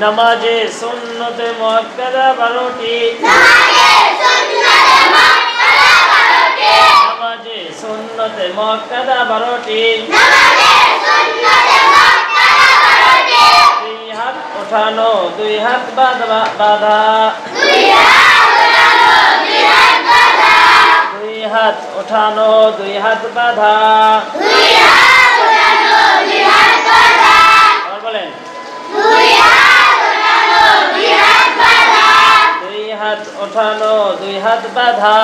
নামাজে সুন্নতে মুআক্কাদা 12টি। নামাজে সুন্নতে মুআক্কাদা 12টি। দুই হাত ওঠানো, দুই হাত বাঁধা। দুই হাত ওঠানো, দুই হাত বাঁধা। বলেন দুই হাত ওঠানো, দুই হাত বাঁধা।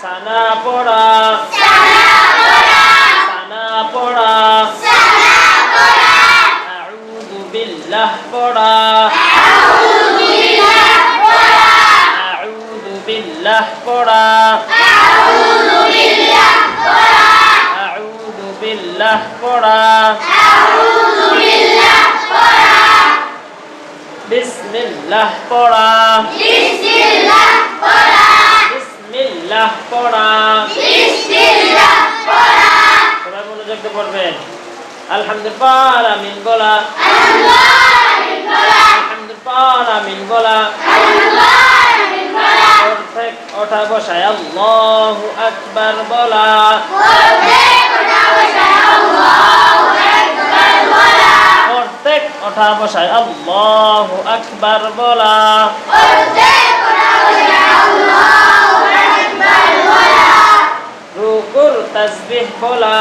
সানা পড়া, সানা পড়া। আউযু বিল্লাহ পড়া, আউযু বিল্লাহ পড়া। আউযু বিল্লাহ পড়া। বিসমিল্লাহ পড়া, বিসমিল্লাহ পড়া। সবাই মনোযোগ দিয়ে পড়বেন। আলহামদুলিল্লাহ আমিন বলা, আলহামদুলিল্লাহ আমিন বলা। প্রত্যেক ওঠা বসায় আল্লাহু আকবার বলা। প্রত্যেক ওঠা বসায় আল্লাহু আকবার বলা। রুকুর তাসবিহ বলা,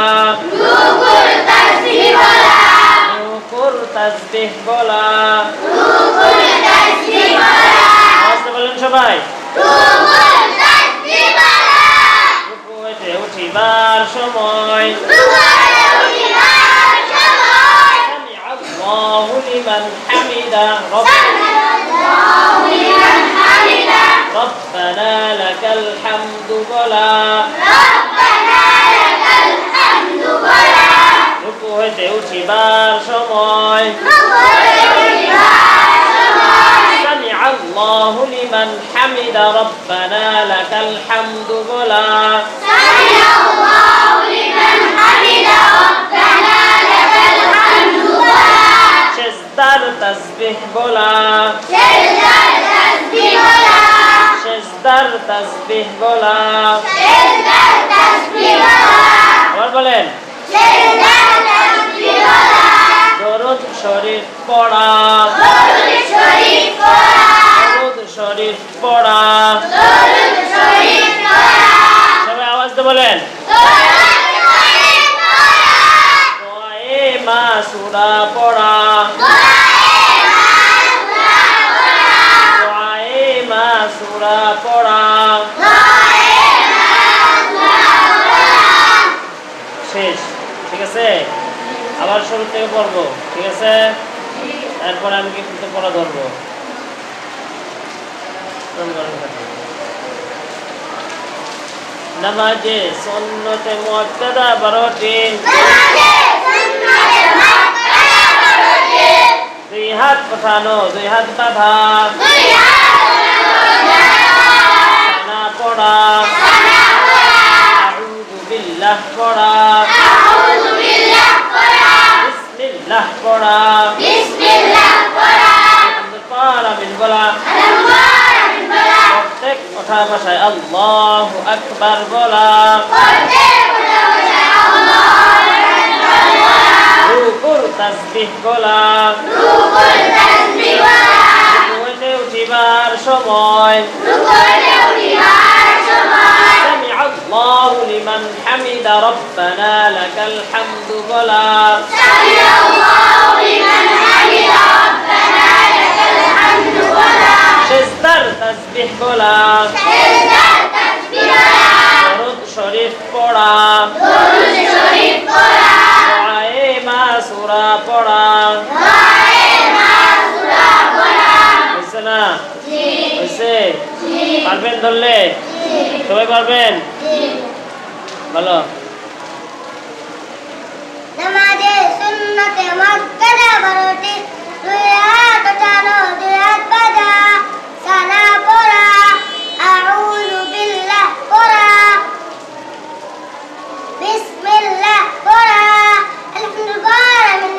রুকুর তাসবিহ বলা। আওয়াজ বলেন সবাই। রুকুতে উঠিবার সময় সামি আল্লাহু লিমান হামিদা, রব্বানা লাকাল হামদু বলা। রুকু হইতে উঠিবার সময় সামি আল্লাহু লিমান হামিদা, রব্বানা লাকাল হামদু বলা। সেজদার তাসবিহ বলা, সেজদার তাসবিহ বলা। আবার বলেন দরুদ শরীফ পড়া, দরুদ শরীফ পড়া। সবাই আওয়াজ দিয়ে বলেন দোয়ায়ে মাসুরা পড়া, দোয়ায়ে মাসুরা পড়া। শেষ, ঠিক আছে? আবার শুরু থেকে পড়বো, ঠিক আছে? তারপরে আমি কিন্তু পড়া ধরবো। নামাজে সুন্নতে মুআক্কাদা 12টি। দুই হাত ওঠানো, দুই হাত বাঁধা। সানা পড়া, আউযু বিল্লাহ পড়া। বিসমিল্লাহ পড়া, আলহামদুলিল্লাহ আমিন বলা। প্রত্যেক ওঠা বসায় আল্লাহু আকবার বলা। রুকুর তাসবিহ বলা, রুকুতে উঠিবার সময় সামি আল্লাহু লিমান হামিদা, রব্বানা লাকাল হামদু বলা। সেজদার তাসবিহ বলা, দরুদ শরীফ পড়া, দোয়ায়ে মাসুরা পড়া। হয়েছে না? হয়েছে? পারবেন ধরলে? সবাই পারবেন? ভালো। নামাজে সুন্নতে মুআক্কাদা 12টি। দুই হাত ওঠানো, দুই হাত বাঁধা। সানা পড়া, আউযু বিল্লাহ পড়া। বিসমিল্লাহ পড়া, আলহামদুলিল্লাহ আমিন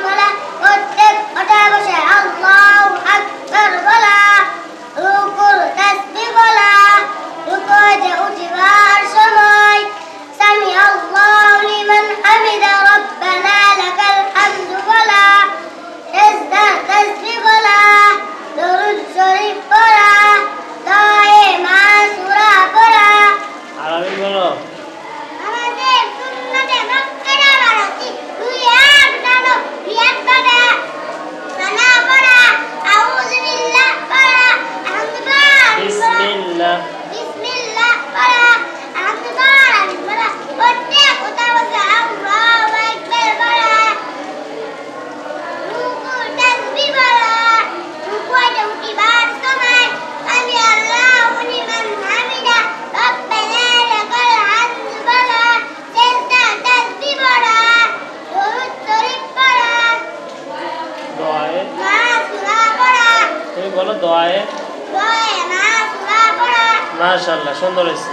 الله لمن حمد ربنا لك الحمد বলা সেজদা তাসবিহ বলা দরুদ শরীফ পড়া দোয়া মা সূরা পড়া আর আমি বলো আমাদের সুন্নতে মক্কারা বাড়াতি দুই হাত টানো রিয়াত বাদা সানা পড়া আউযু বিল্লাহ পড়া আলহামদুলিল্লাহ বিসমিল্লাহ বিসমিল্লাহ পড়া আলহামদুলিল্লাহ পড়া প্রত্যেক কথা বলতে আল্লাহু আকবার পড়া রুকু তাসবিহ পড়া রুকুতে উঠিবার সময় আমি আল্লাহু লিমান হামিদা রব্বানা লাকাল হামদু বলা সেজদা তাসবিহ পড়া দরুদ শরীফ পড়া দোয়ায়ে মা সূরা পড়া তুমি বলো দোয়ায়ে দোয়া মা সূরা পড়া মাশাআল্লাহ সুন্দর হয়েছে